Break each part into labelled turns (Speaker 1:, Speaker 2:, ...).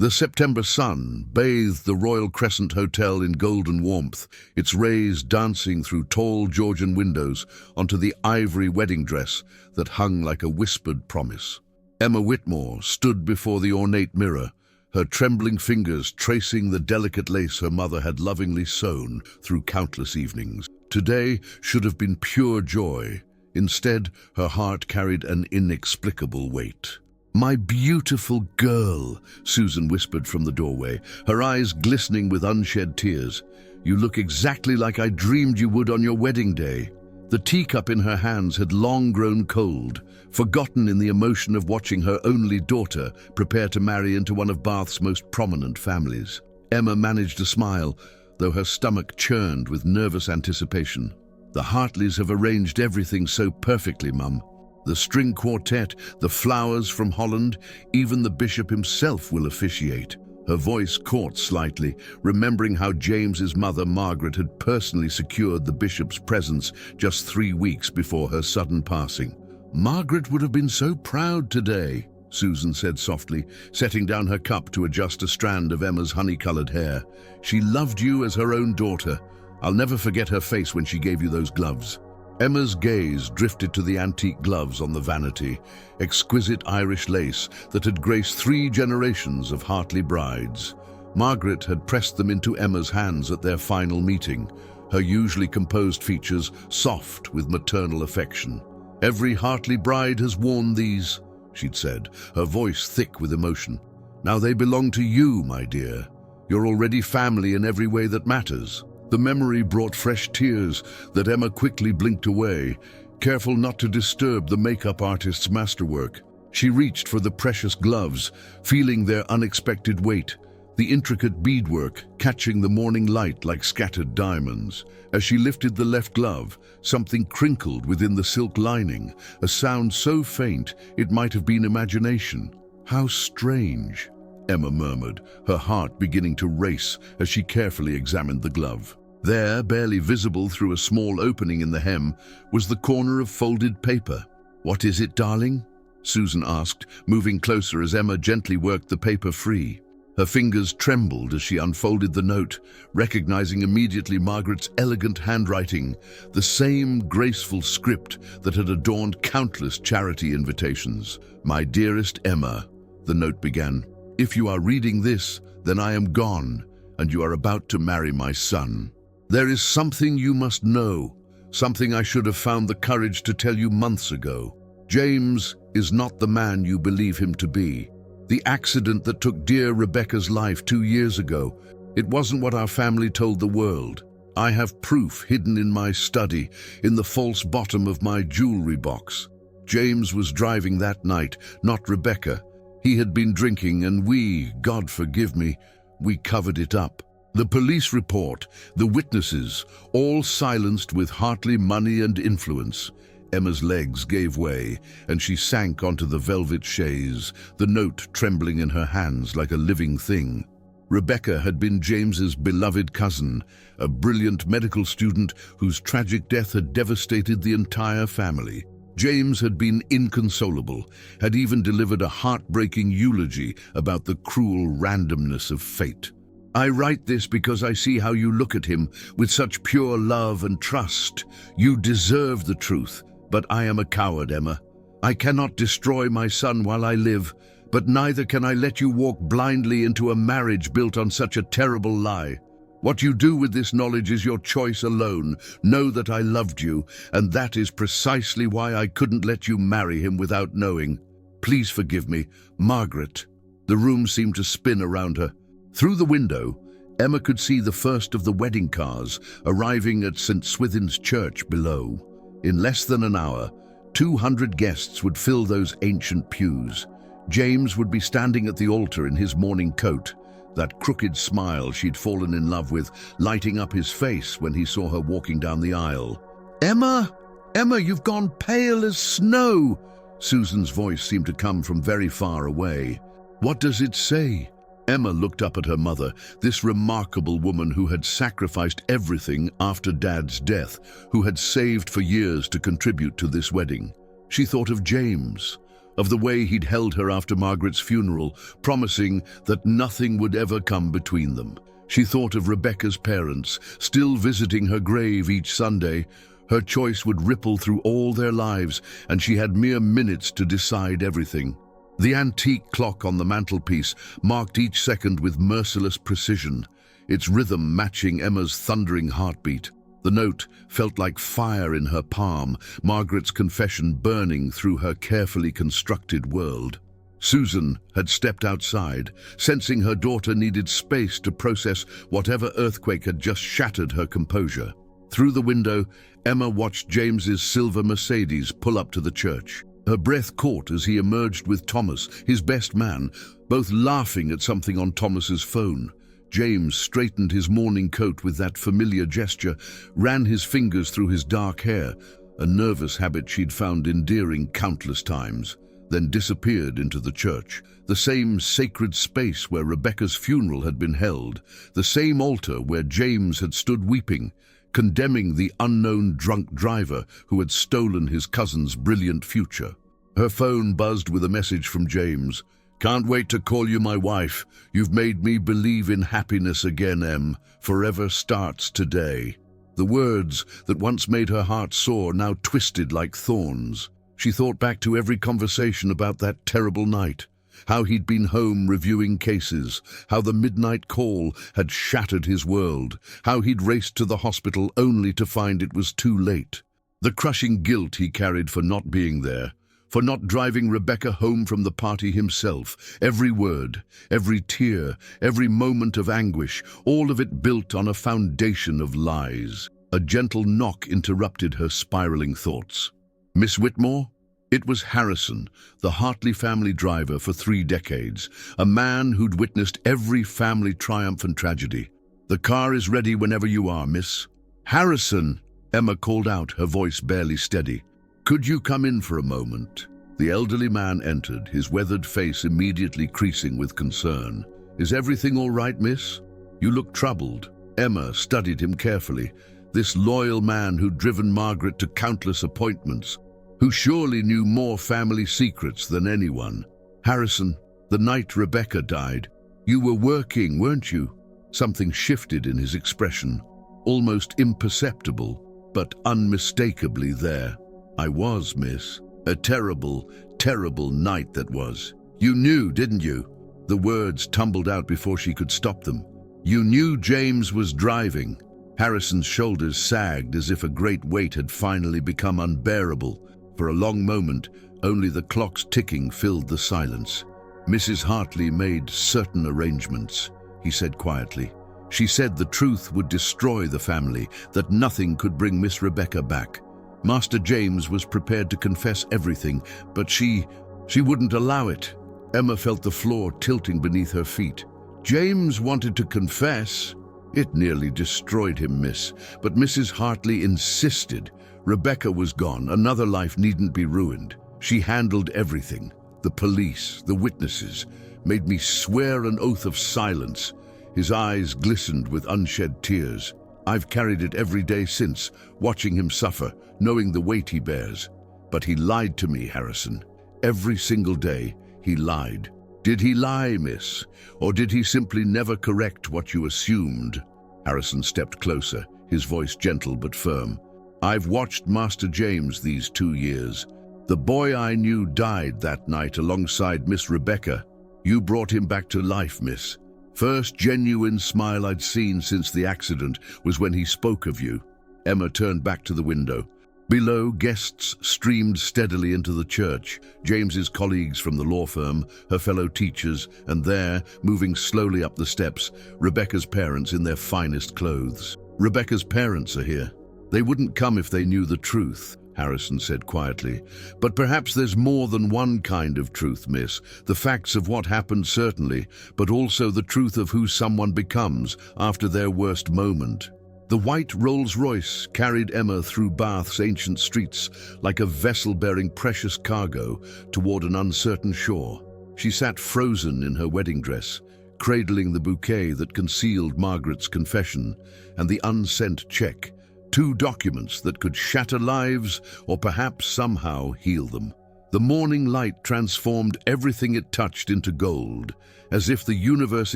Speaker 1: The September sun bathed the Royal Crescent Hotel in golden warmth, its rays dancing through tall Georgian windows onto the ivory wedding dress that hung like a whispered promise. Emma Whitmore stood before the ornate mirror, her trembling fingers tracing the delicate lace her mother had lovingly sewn through countless evenings. Today should have been pure joy. Instead, her heart carried an inexplicable weight. "My beautiful girl," Susan whispered from the doorway, her eyes glistening with unshed tears. "You look exactly like I dreamed you would on your wedding day." The teacup in her hands had long grown cold, forgotten in the emotion of watching her only daughter prepare to marry into one of Bath's most prominent families. Emma managed a smile, though her stomach churned with nervous anticipation. "The Hartleys have arranged everything so perfectly, Mum. The string quartet, the flowers from Holland, even the bishop himself will officiate." Her voice caught slightly, remembering how James's mother, Margaret, had personally secured the bishop's presence just 3 weeks before her sudden passing. "Margaret would have been so proud today," Susan said softly, setting down her cup to adjust a strand of Emma's honey-colored hair. "She loved you as her own daughter. I'll never forget her face when she gave you those gloves." Emma's gaze drifted to the antique gloves on the vanity, exquisite Irish lace that had graced 3 generations of Hartley brides. Margaret had pressed them into Emma's hands at their final meeting, her usually composed features soft with maternal affection. "Every Hartley bride has worn these," she'd said, her voice thick with emotion. "Now they belong to you, my dear. You're already family in every way that matters." The memory brought fresh tears that Emma quickly blinked away, careful not to disturb the makeup artist's masterwork. She reached for the precious gloves, feeling their unexpected weight, the intricate beadwork catching the morning light like scattered diamonds. As she lifted the left glove, something crinkled within the silk lining, a sound so faint it might have been imagination. "How strange," Emma murmured, her heart beginning to race as she carefully examined the glove. There, barely visible through a small opening in the hem, was the corner of folded paper. "What is it, darling?" Susan asked, moving closer as Emma gently worked the paper free. Her fingers trembled as she unfolded the note, recognizing immediately Margaret's elegant handwriting, the same graceful script that had adorned countless charity invitations. "My dearest Emma," the note began, "if you are reading this, then I am gone, and you are about to marry my son. There is something you must know, something I should have found the courage to tell you months ago. James is not the man you believe him to be. The accident that took dear Rebecca's life 2 years ago, it wasn't what our family told the world. I have proof hidden in my study, in the false bottom of my jewelry box. James was driving that night, not Rebecca. He had been drinking and we, God forgive me, we covered it up. The police report, the witnesses, all silenced with Hartley money and influence." Emma's legs gave way, and she sank onto the velvet chaise, the note trembling in her hands like a living thing. Rebecca had been James's beloved cousin, a brilliant medical student whose tragic death had devastated the entire family. James had been inconsolable, had even delivered a heartbreaking eulogy about the cruel randomness of fate. "I write this because I see how you look at him with such pure love and trust. You deserve the truth, but I am a coward, Emma. I cannot destroy my son while I live, but neither can I let you walk blindly into a marriage built on such a terrible lie. What you do with this knowledge is your choice alone. Know that I loved you, and that is precisely why I couldn't let you marry him without knowing. Please forgive me, Margaret." The room seemed to spin around her. Through the window, Emma could see the first of the wedding cars arriving at St. Swithin's Church below. In less than an hour, 200 guests would fill those ancient pews. James would be standing at the altar in his morning coat, that crooked smile she'd fallen in love with lighting up his face when he saw her walking down the aisle. "Emma! Emma, you've gone pale as snow!" Susan's voice seemed to come from very far away. "What does it say?" Emma looked up at her mother, this remarkable woman who had sacrificed everything after Dad's death, who had saved for years to contribute to this wedding. She thought of James, of the way he'd held her after Margaret's funeral, promising that nothing would ever come between them. She thought of Rebecca's parents, still visiting her grave each Sunday. Her choice would ripple through all their lives, and she had mere minutes to decide everything. The antique clock on the mantelpiece marked each second with merciless precision, its rhythm matching Emma's thundering heartbeat. The note felt like fire in her palm, Margaret's confession burning through her carefully constructed world. Susan had stepped outside, sensing her daughter needed space to process whatever earthquake had just shattered her composure. Through the window, Emma watched James's silver Mercedes pull up to the church. Her breath caught as he emerged with Thomas, his best man, both laughing at something on Thomas's phone. James straightened his morning coat with that familiar gesture, ran his fingers through his dark hair, a nervous habit she'd found endearing countless times, then disappeared into the church, the same sacred space where Rebecca's funeral had been held, the same altar where James had stood weeping, condemning the unknown drunk driver who had stolen his cousin's brilliant future. Her phone buzzed with a message from James. "Can't wait to call you my wife. You've made me believe in happiness again, Em. Forever starts today." The words that once made her heart soar now twisted like thorns. She thought back to every conversation about that terrible night, how he'd been home reviewing cases, how the midnight call had shattered his world, how he'd raced to the hospital only to find it was too late. The crushing guilt he carried for not being there, for not driving Rebecca home from the party himself. Every word, every tear, every moment of anguish, all of it built on a foundation of lies. A gentle knock interrupted her spiraling thoughts. "Miss Whitmore?" It was Harrison, the Hartley family driver for 3 decades, a man who'd witnessed every family triumph and tragedy. "The car is ready whenever you are, miss." "Harrison!" Emma called out, her voice barely steady. "Could you come in for a moment?" The elderly man entered, his weathered face immediately creasing with concern. "Is everything all right, miss? You look troubled." Emma studied him carefully. This loyal man who'd driven Margaret to countless appointments, who surely knew more family secrets than anyone. "Harrison, the night Rebecca died, you were working, weren't you?" Something shifted in his expression, almost imperceptible, but unmistakably there. "I was, miss. A terrible, terrible night that was." "You knew, didn't you?" The words tumbled out before she could stop them. "You knew James was driving." Harrison's shoulders sagged as if a great weight had finally become unbearable. For a long moment, only the clock's ticking filled the silence. "Mrs. Hartley made certain arrangements," he said quietly. "She said the truth would destroy the family, that nothing could bring Miss Rebecca back. Master James was prepared to confess everything, but she wouldn't allow it." Emma felt the floor tilting beneath her feet. "James wanted to confess?" "It nearly destroyed him, miss, but Mrs. Hartley insisted. Rebecca was gone, another life needn't be ruined. She handled everything. The police, the witnesses, made me swear an oath of silence." His eyes glistened with unshed tears. "I've carried it every day since, watching him suffer, knowing the weight he bears. But he lied to me, Harrison. Every single day, he lied." "Did he lie, miss? Or did he simply never correct what you assumed?" Harrison stepped closer, his voice gentle but firm. "I've watched Master James these 2 years. The boy I knew died that night alongside Miss Rebecca. You brought him back to life, miss. First genuine smile I'd seen since the accident was when he spoke of you." Emma turned back to the window. Below, guests streamed steadily into the church, James's colleagues from the law firm, her fellow teachers, and there, moving slowly up the steps, Rebecca's parents in their finest clothes. "Rebecca's parents are here. They wouldn't come if they knew the truth," Harrison said quietly. "But perhaps there's more than one kind of truth, miss. The facts of what happened, certainly, but also the truth of who someone becomes after their worst moment." The white Rolls-Royce carried Emma through Bath's ancient streets like a vessel bearing precious cargo toward an uncertain shore. She sat frozen in her wedding dress, cradling the bouquet that concealed Margaret's confession and the unsent check, 2 documents that could shatter lives or perhaps somehow heal them. The morning light transformed everything it touched into gold, as if the universe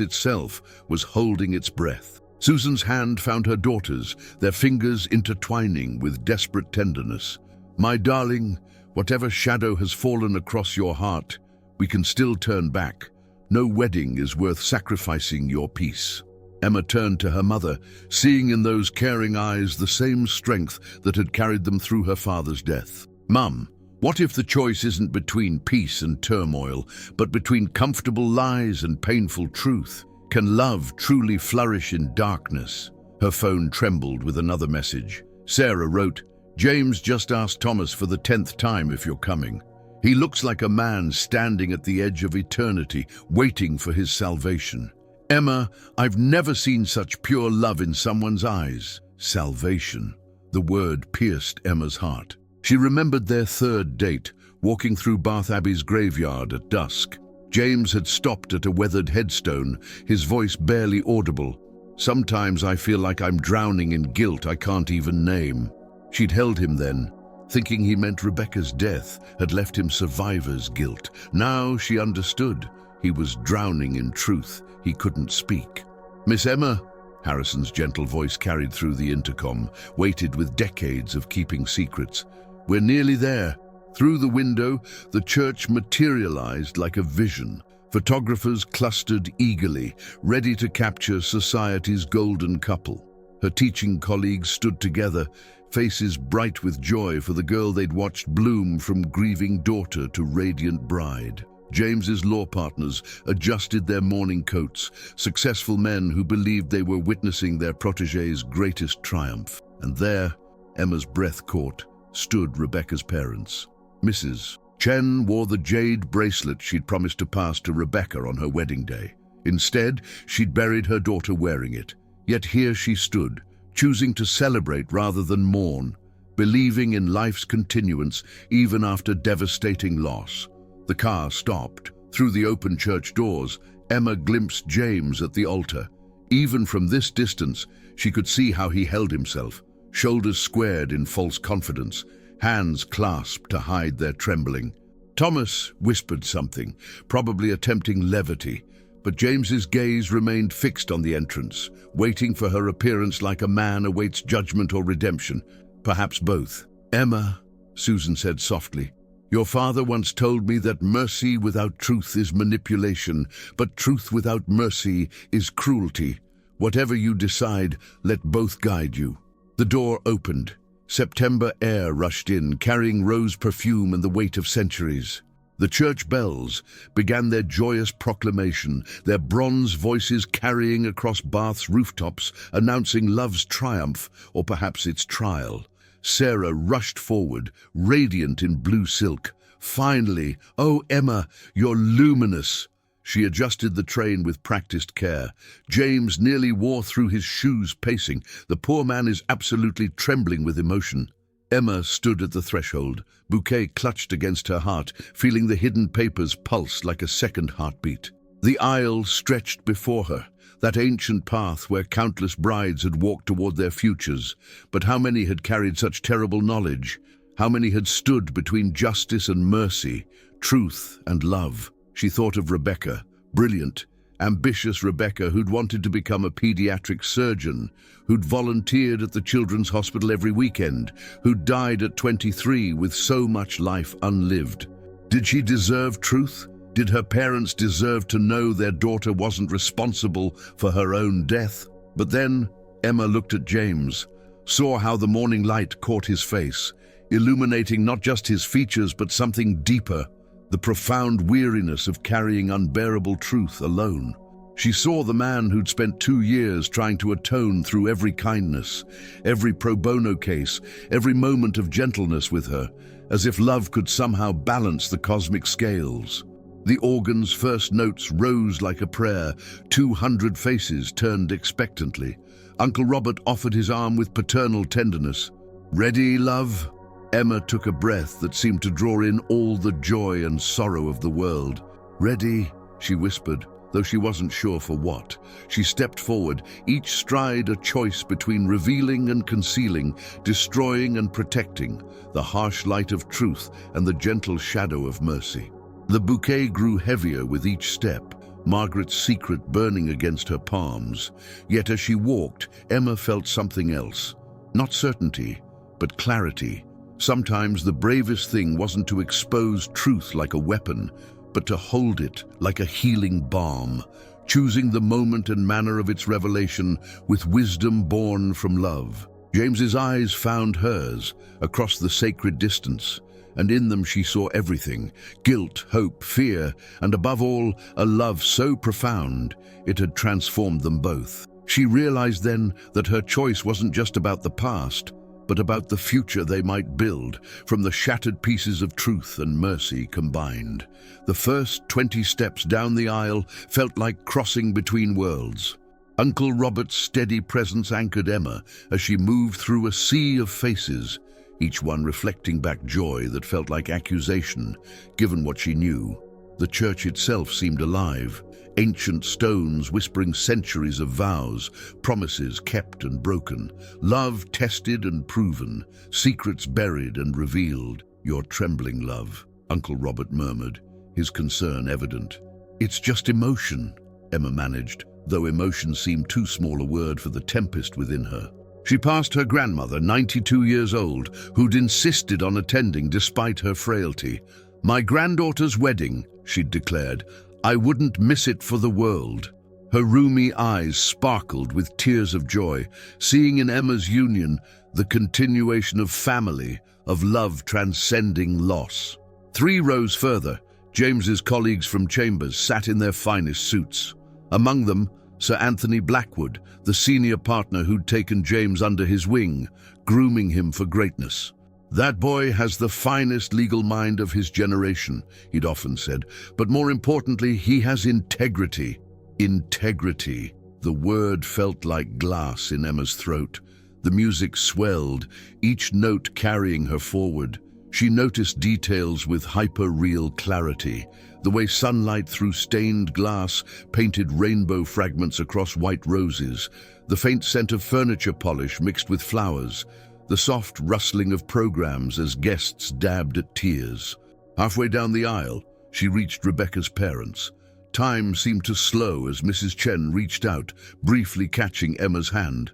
Speaker 1: itself was holding its breath. Susan's hand found her daughter's, their fingers intertwining with desperate tenderness. "My darling, whatever shadow has fallen across your heart, we can still turn back. No wedding is worth sacrificing your peace." Emma turned to her mother, seeing in those caring eyes the same strength that had carried them through her father's death. "Mum, what if the choice isn't between peace and turmoil, but between comfortable lies and painful truth? Can love truly flourish in darkness?" Her phone trembled with another message. Sarah wrote, "James just asked Thomas for the 10th time if you're coming. He looks like a man standing at the edge of eternity, waiting for his salvation." "Emma, I've never seen such pure love in someone's eyes." Salvation. The word pierced Emma's heart. She remembered their third date, walking through Bath Abbey's graveyard at dusk. James had stopped at a weathered headstone, his voice barely audible. "Sometimes I feel like I'm drowning in guilt I can't even name." She'd held him then, thinking he meant Rebecca's death had left him survivor's guilt. Now she understood. He was drowning in truth. He couldn't speak. "Miss Emma," Harrison's gentle voice carried through the intercom, weighted with decades of keeping secrets. "We're nearly there." Through the window, the church materialized like a vision. Photographers clustered eagerly, ready to capture society's golden couple. Her teaching colleagues stood together, faces bright with joy for the girl they'd watched bloom from grieving daughter to radiant bride. James's law partners adjusted their mourning coats, successful men who believed they were witnessing their protégé's greatest triumph. And there, Emma's breath caught, stood Rebecca's parents. Mrs. Chen wore the jade bracelet she'd promised to pass to Rebecca on her wedding day. Instead, she'd buried her daughter wearing it. Yet here she stood, choosing to celebrate rather than mourn, believing in life's continuance even after devastating loss. The car stopped. Through the open church doors, Emma glimpsed James at the altar. Even from this distance, she could see how he held himself, shoulders squared in false confidence, hands clasped to hide their trembling. Thomas whispered something, probably attempting levity, but James's gaze remained fixed on the entrance, waiting for her appearance like a man awaits judgment or redemption, perhaps both. "Emma," Susan said softly, "your father once told me that mercy without truth is manipulation, but truth without mercy is cruelty. Whatever you decide, let both guide you." The door opened. September air rushed in, carrying rose perfume and the weight of centuries. The church bells began their joyous proclamation, their bronze voices carrying across Bath's rooftops, announcing love's triumph, or perhaps its trial. Sarah rushed forward, radiant in blue silk. "Finally! Oh, Emma, you're luminous!" She adjusted the train with practiced care. James nearly wore through his shoes pacing. The poor man is absolutely trembling with emotion. Emma stood at the threshold, bouquet clutched against her heart, feeling the hidden papers pulse like a second heartbeat. The aisle stretched before her, that ancient path where countless brides had walked toward their futures. But how many had carried such terrible knowledge? How many had stood between justice and mercy, truth and love? She thought of Rebecca, brilliant, ambitious Rebecca who'd wanted to become a pediatric surgeon, who'd volunteered at the children's hospital every weekend, who'd died at 23 with so much life unlived. Did she deserve truth? Did her parents deserve to know their daughter wasn't responsible for her own death? But then Emma looked at James, saw how the morning light caught his face, illuminating not just his features but something deeper, the profound weariness of carrying unbearable truth alone. She saw the man who'd spent 2 years trying to atone through every kindness, every pro bono case, every moment of gentleness with her, as if love could somehow balance the cosmic scales. The organ's first notes rose like a prayer. 200 faces turned expectantly. Uncle Robert offered his arm with paternal tenderness. "Ready, love?" Emma took a breath that seemed to draw in all the joy and sorrow of the world. "Ready," she whispered, though she wasn't sure for what. She stepped forward, each stride a choice between revealing and concealing, destroying and protecting, the harsh light of truth and the gentle shadow of mercy. The bouquet grew heavier with each step, Margaret's secret burning against her palms. Yet as she walked, Emma felt something else. Not certainty, but clarity. Sometimes the bravest thing wasn't to expose truth like a weapon, but to hold it like a healing balm, choosing the moment and manner of its revelation with wisdom born from love. James's eyes found hers across the sacred distance, and in them she saw everything: guilt, hope, fear, and above all, a love so profound it had transformed them both. She realized then that her choice wasn't just about the past, but about the future they might build from the shattered pieces of truth and mercy combined. The first 20 steps down the aisle felt like crossing between worlds. Uncle Robert's steady presence anchored Emma as she moved through a sea of faces, each one reflecting back joy that felt like accusation, given what she knew. The church itself seemed alive, ancient stones whispering centuries of vows, promises kept and broken, love tested and proven, secrets buried and revealed. "You're trembling, love," Uncle Robert murmured, his concern evident. "It's just emotion," Emma managed, though emotion seemed too small a word for the tempest within her. She passed her grandmother, 92 years old, who'd insisted on attending despite her frailty. "My granddaughter's wedding," she'd declared. "I wouldn't miss it for the world." Her roomy eyes sparkled with tears of joy, seeing in Emma's union the continuation of family, of love transcending loss. 3 rows further, James's colleagues from Chambers sat in their finest suits. Among them, Sir Anthony Blackwood, the senior partner who'd taken James under his wing, grooming him for greatness. "That boy has the finest legal mind of his generation," he'd often said, "but more importantly, he has integrity." Integrity. The word felt like glass in Emma's throat. The music swelled, each note carrying her forward. She noticed details with hyper-real clarity, the way sunlight through stained glass painted rainbow fragments across white roses, the faint scent of furniture polish mixed with flowers, the soft rustling of programs as guests dabbed at tears. Halfway down the aisle, she reached Rebecca's parents. Time seemed to slow as Mrs. Chen reached out, briefly catching Emma's hand.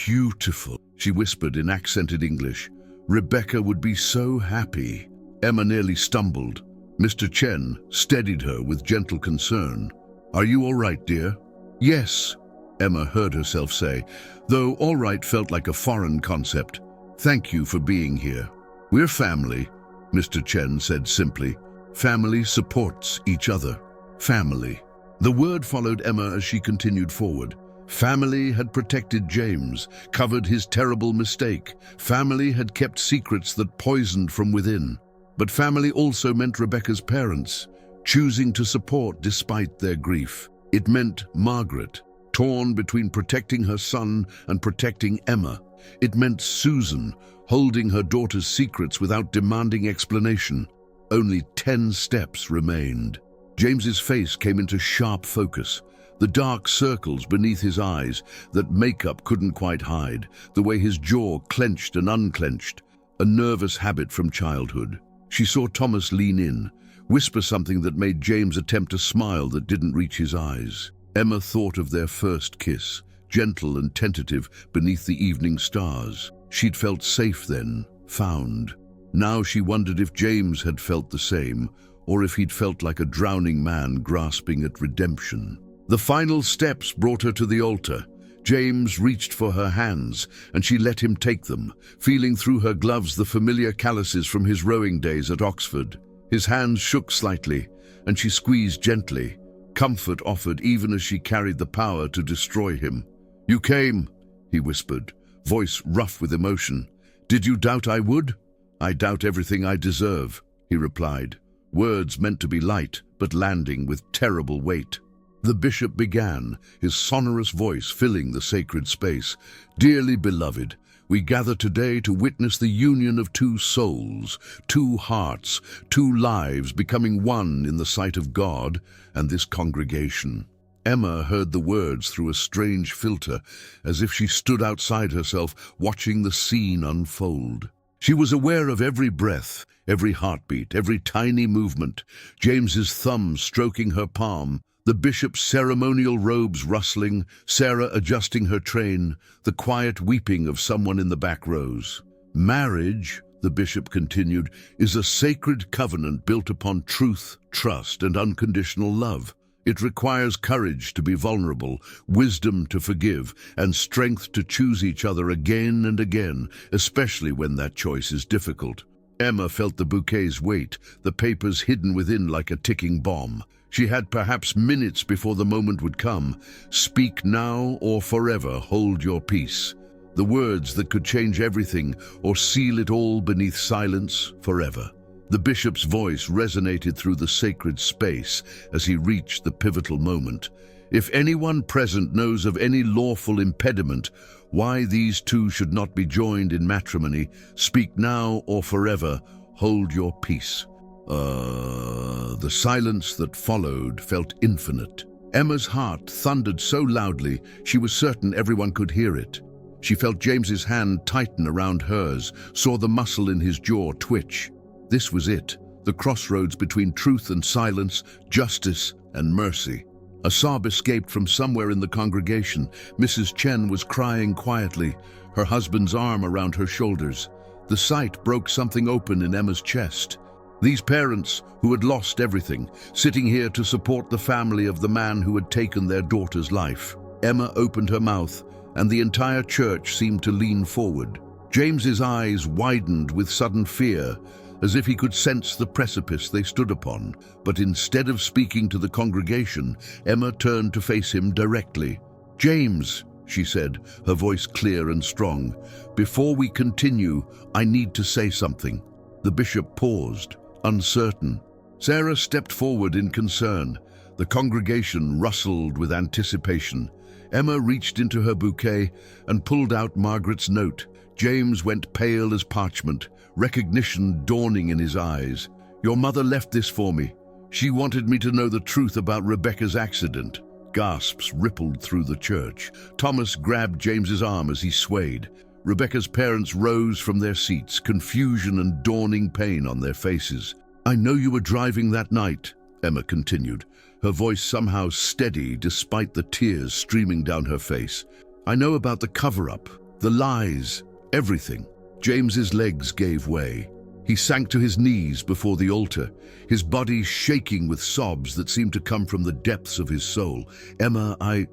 Speaker 1: "Beautiful," she whispered in accented English. "Rebecca would be so happy." Emma nearly stumbled. Mr. Chen steadied her with gentle concern. "Are you all right, dear?" "Yes," Emma heard herself say, though all right felt like a foreign concept. "Thank you for being here." "We're family," Mr. Chen said simply. "Family supports each other." Family. The word followed Emma as she continued forward. Family had protected James, covered his terrible mistake. Family had kept secrets that poisoned from within. But family also meant Rebecca's parents, choosing to support despite their grief. It meant Margaret, torn between protecting her son and protecting Emma. It meant Susan, holding her daughter's secrets without demanding explanation. Only 10 steps remained. James's face came into sharp focus. The dark circles beneath his eyes that makeup couldn't quite hide, the way his jaw clenched and unclenched, a nervous habit from childhood. She saw Thomas lean in, whisper something that made James attempt a smile that didn't reach his eyes. Emma thought of their first kiss, gentle and tentative beneath the evening stars. She'd felt safe then, found. Now she wondered if James had felt the same, or if he'd felt like a drowning man grasping at redemption. The final steps brought her to the altar. James reached for her hands, and she let him take them, feeling through her gloves the familiar calluses from his rowing days at Oxford. His hands shook slightly, and she squeezed gently. Comfort offered even as she carried the power to destroy him. "You came," he whispered, voice rough with emotion. "Did you doubt I would?" "I doubt everything I deserve," he replied, words meant to be light, but landing with terrible weight. The bishop began, his sonorous voice filling the sacred space. "Dearly beloved, we gather today to witness the union of 2 souls, 2 hearts, 2 lives becoming one in the sight of God and this congregation. Emma heard the words through a strange filter, as if she stood outside herself, watching the scene unfold. She was aware of every breath, every heartbeat, every tiny movement, James's thumb stroking her palm, the bishop's ceremonial robes rustling, Sarah adjusting her train, the quiet weeping of someone in the back rows. Marriage, the bishop continued, is a sacred covenant built upon truth, trust, and unconditional love. It requires courage to be vulnerable, wisdom to forgive, and strength to choose each other again and again, especially when that choice is difficult. Emma felt the bouquet's weight, the papers hidden within like a ticking bomb. She had perhaps minutes before the moment would come. Speak now or forever hold your peace. The words that could change everything or seal it all beneath silence forever. The bishop's voice resonated through the sacred space as he reached the pivotal moment. If anyone present knows of any lawful impediment, why these two should not be joined in matrimony, speak now or forever, hold your peace. The silence that followed felt infinite. Emma's heart thundered so loudly she was certain everyone could hear it. She felt James's hand tighten around hers, saw the muscle in his jaw twitch. This was it, the crossroads between truth and silence, justice and mercy. A sob escaped from somewhere in the congregation. Mrs. Chen was crying quietly, her husband's arm around her shoulders. The sight broke something open in Emma's chest. These parents, who had lost everything, sitting here to support the family of the man who had taken their daughter's life. Emma opened her mouth, and the entire church seemed to lean forward. James's eyes widened with sudden fear, as if he could sense the precipice they stood upon. But instead of speaking to the congregation, Emma turned to face him directly. "James," she said, her voice clear and strong, "before we continue, I need to say something." The bishop paused, uncertain. Sarah stepped forward in concern. The congregation rustled with anticipation. Emma reached into her bouquet and pulled out Margaret's note. James went pale as parchment, recognition dawning in his eyes. "Your mother left this for me. She wanted me to know the truth about Rebecca's accident." Gasps rippled through the church. Thomas grabbed James's arm as he swayed. Rebecca's parents rose from their seats, confusion and dawning pain on their faces. "I know you were driving that night," Emma continued, her voice somehow steady despite the tears streaming down her face. "I know about the cover-up, the lies, everything." James's legs gave way. He sank to his knees before the altar, his body shaking with sobs that seemed to come from the depths of his soul. "Emma, I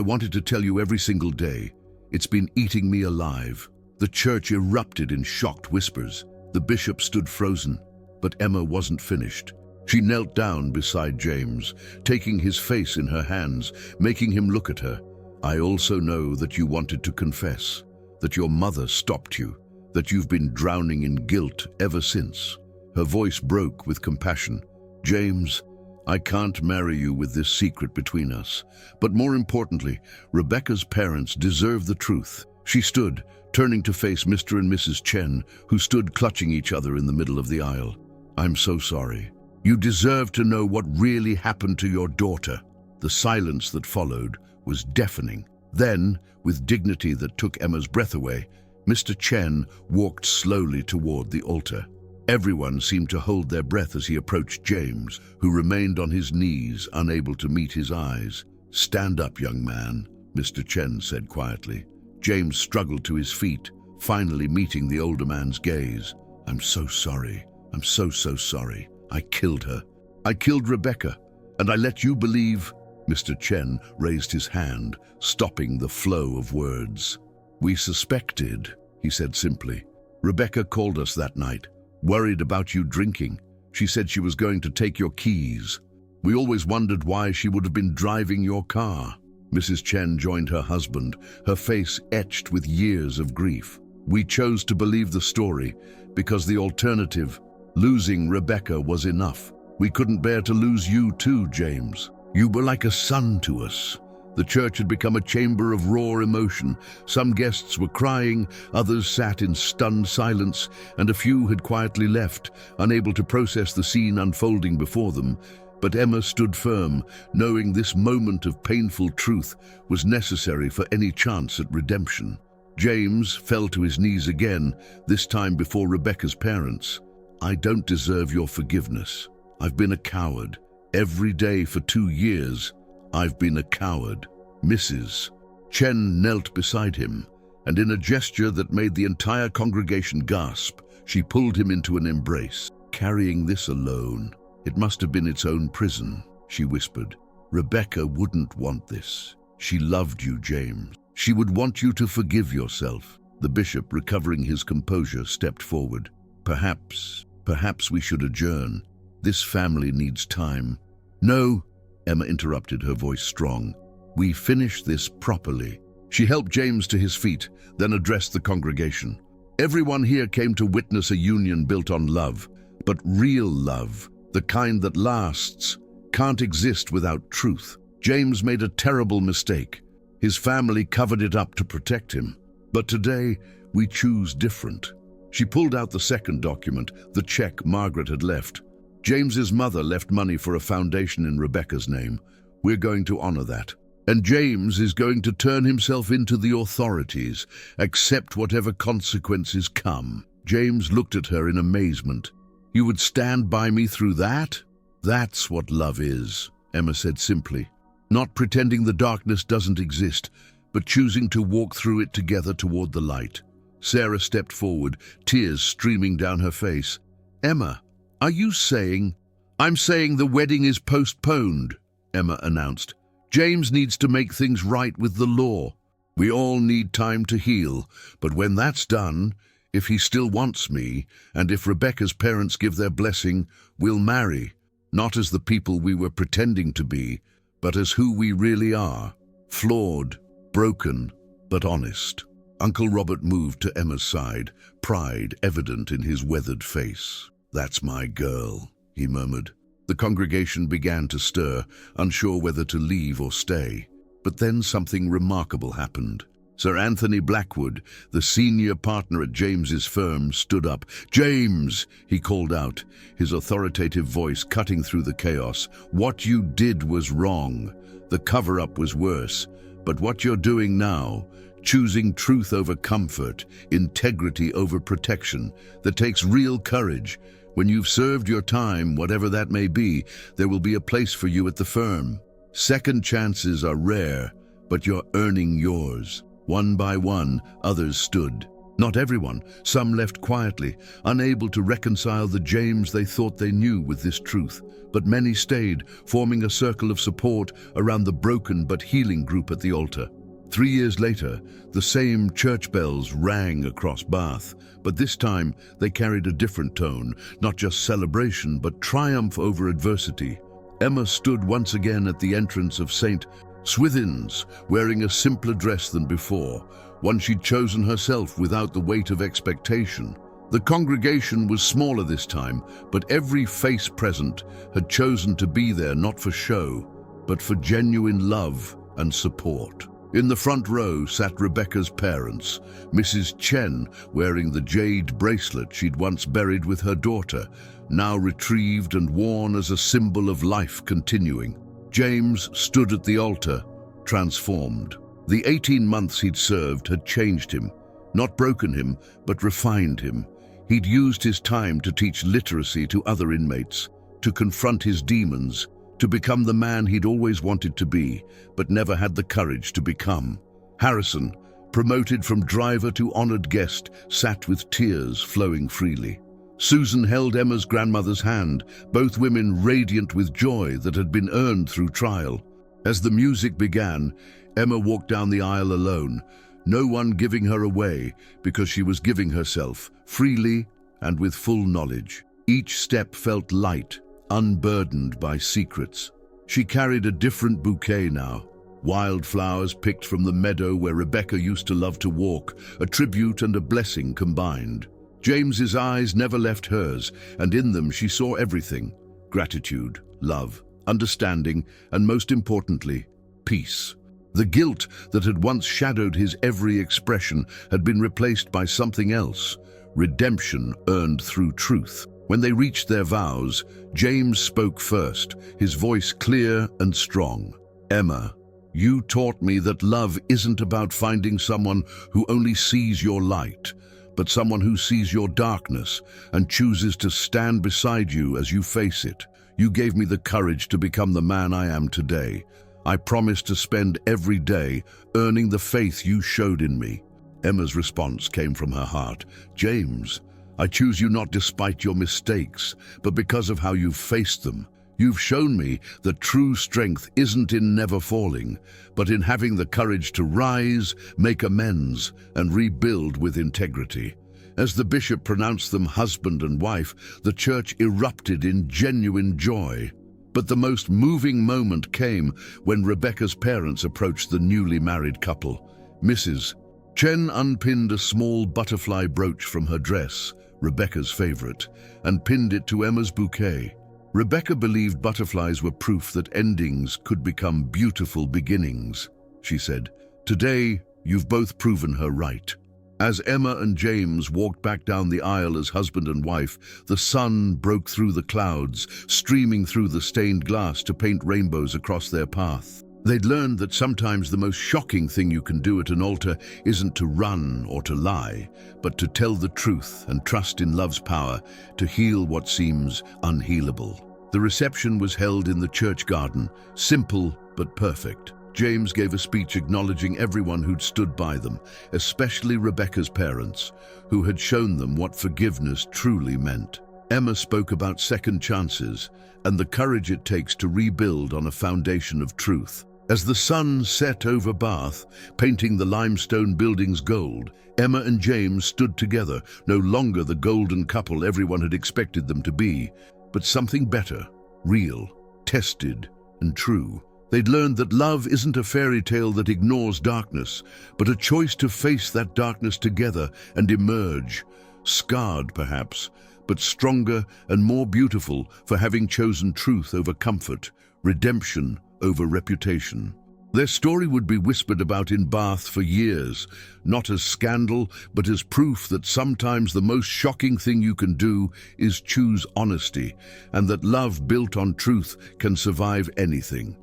Speaker 1: wanted to tell you every single day. It's been eating me alive." The church erupted in shocked whispers. The bishop stood frozen, but Emma wasn't finished. She knelt down beside James, taking his face in her hands, making him look at her. "I also know that you wanted to confess, that your mother stopped you, that you've been drowning in guilt ever since." Her voice broke with compassion. "James, I can't marry you with this secret between us. But more importantly, Rebecca's parents deserve the truth." She stood, turning to face Mr. and Mrs. Chen, who stood clutching each other in the middle of the aisle. "I'm so sorry. You deserve to know what really happened to your daughter." The silence that followed was deafening. Then, with dignity that took Emma's breath away, Mr. Chen walked slowly toward the altar. Everyone seemed to hold their breath as he approached James, who remained on his knees, unable to meet his eyes. "Stand up, young man," Mr. Chen said quietly. James struggled to his feet, finally meeting the older man's gaze. "I'm so sorry. I'm so sorry. I killed her. I killed Rebecca, and I let you believe—" Mr. Chen raised his hand, stopping the flow of words. "We suspected," he said simply. "Rebecca called us that night, worried about you drinking. She said she was going to take your keys. We always wondered why she would have been driving your car." Mrs. Chen joined her husband, her face etched with years of grief. "We chose to believe the story because the alternative, losing Rebecca, was enough. We couldn't bear to lose you too, James. You were like a son to us." The church had become a chamber of raw emotion. Some guests were crying, others sat in stunned silence, and a few had quietly left, unable to process the scene unfolding before them. But Emma stood firm, knowing this moment of painful truth was necessary for any chance at redemption. James fell to his knees again, this time before Rebecca's parents. "I don't deserve your forgiveness. I've been a coward. Every day for 2 years, I've been a coward." Mrs. Chen knelt beside him, and in a gesture that made the entire congregation gasp, she pulled him into an embrace. "Carrying this alone, it must have been its own prison," she whispered. "Rebecca wouldn't want this. She loved you, James. She would want you to forgive yourself." The bishop, recovering his composure, stepped forward. Perhaps we should adjourn. This family needs time." "No," Emma interrupted, her voice strong. "We finish this properly." She helped James to his feet, then addressed the congregation. "Everyone here came to witness a union built on love, but real love, the kind that lasts, can't exist without truth. James made a terrible mistake. His family covered it up to protect him. But today, we choose different." She pulled out the second document, the check Margaret had left. "James's mother left money for a foundation in Rebecca's name. We're going to honor that. And James is going to turn himself into the authorities, accept whatever consequences come." James looked at her in amazement. "You would stand by me through that?" "That's what love is," Emma said simply. "Not pretending the darkness doesn't exist, but choosing to walk through it together toward the light." Sarah stepped forward, tears streaming down her face. "Emma, are you saying—" "I'm saying the wedding is postponed," Emma announced. "James needs to make things right with the law. We all need time to heal, but when that's done, if he still wants me, and if Rebecca's parents give their blessing, we'll marry, not as the people we were pretending to be, but as who we really are, flawed, broken, but honest." Uncle Robert moved to Emma's side, pride evident in his weathered face. "That's my girl," he murmured. The congregation began to stir, unsure whether to leave or stay. But then something remarkable happened. Sir Anthony Blackwood, the senior partner at James's firm, stood up. "James," he called out, his authoritative voice cutting through the chaos, "what you did was wrong. The cover-up was worse. But what you're doing now, choosing truth over comfort, integrity over protection, that takes real courage. When you've served your time, whatever that may be, there will be a place for you at the firm. Second chances are rare, but you're earning yours." One by one, others stood. Not everyone. Some left quietly, unable to reconcile the James they thought they knew with this truth. But many stayed, forming a circle of support around the broken but healing group at the altar. 3 years later, the same church bells rang across Bath, but this time they carried a different tone, not just celebration, but triumph over adversity. Emma stood once again at the entrance of St. Swithin's, wearing a simpler dress than before, one she'd chosen herself without the weight of expectation. The congregation was smaller this time, but every face present had chosen to be there not for show, but for genuine love and support. In the front row sat Rebecca's parents, Mrs. Chen wearing the jade bracelet she'd once buried with her daughter, now retrieved and worn as a symbol of life continuing. James stood at the altar, transformed. The 18 months he'd served had changed him, not broken him, but refined him. He'd used his time to teach literacy to other inmates, to confront his demons, to become the man he'd always wanted to be, but never had the courage to become. Harrison, promoted from driver to honored guest, sat with tears flowing freely. Susan held Emma's grandmother's hand, both women radiant with joy that had been earned through trial. As the music began, Emma walked down the aisle alone, no one giving her away because she was giving herself, freely and with full knowledge. Each step felt light, unburdened by secrets. She carried a different bouquet now, wildflowers picked from the meadow where Rebecca used to love to walk, a tribute and a blessing combined. James's eyes never left hers, and in them she saw everything: gratitude, love, understanding, and most importantly, peace. The guilt that had once shadowed his every expression had been replaced by something else: redemption earned through truth. When they reached their vows, James spoke first, his voice clear and strong. "Emma, you taught me that love isn't about finding someone who only sees your light, but someone who sees your darkness and chooses to stand beside you as you face it. You gave me the courage to become the man I am today. I promise to spend every day earning the faith you showed in me." Emma's response came from her heart. "James, I choose you not despite your mistakes, but because of how you've faced them. You've shown me that true strength isn't in never falling, but in having the courage to rise, make amends, and rebuild with integrity." As the bishop pronounced them husband and wife, the church erupted in genuine joy. But the most moving moment came when Rebecca's parents approached the newly married couple. Mrs. Chen unpinned a small butterfly brooch from her dress, Rebecca's favorite, and pinned it to Emma's bouquet. Rebecca believed butterflies were proof that endings could become beautiful beginnings. She said, "Today, you've both proven her right." As Emma and James walked back down the aisle as husband and wife, the sun broke through the clouds, streaming through the stained glass to paint rainbows across their path. They'd learned that sometimes the most shocking thing you can do at an altar isn't to run or to lie, but to tell the truth and trust in love's power to heal what seems unhealable. The reception was held in the church garden, simple but perfect. James gave a speech acknowledging everyone who'd stood by them, especially Rebecca's parents, who had shown them what forgiveness truly meant. Emma spoke about second chances and the courage it takes to rebuild on a foundation of truth. As the sun set over Bath, painting the limestone buildings gold, Emma and James stood together, no longer the golden couple everyone had expected them to be, but something better, real, tested, and true. They'd learned that love isn't a fairy tale that ignores darkness, but a choice to face that darkness together and emerge, scarred perhaps, but stronger and more beautiful for having chosen truth over comfort, redemption over reputation. Their story would be whispered about in Bath for years, not as scandal, but as proof that sometimes the most shocking thing you can do is choose honesty, and that love built on truth can survive anything.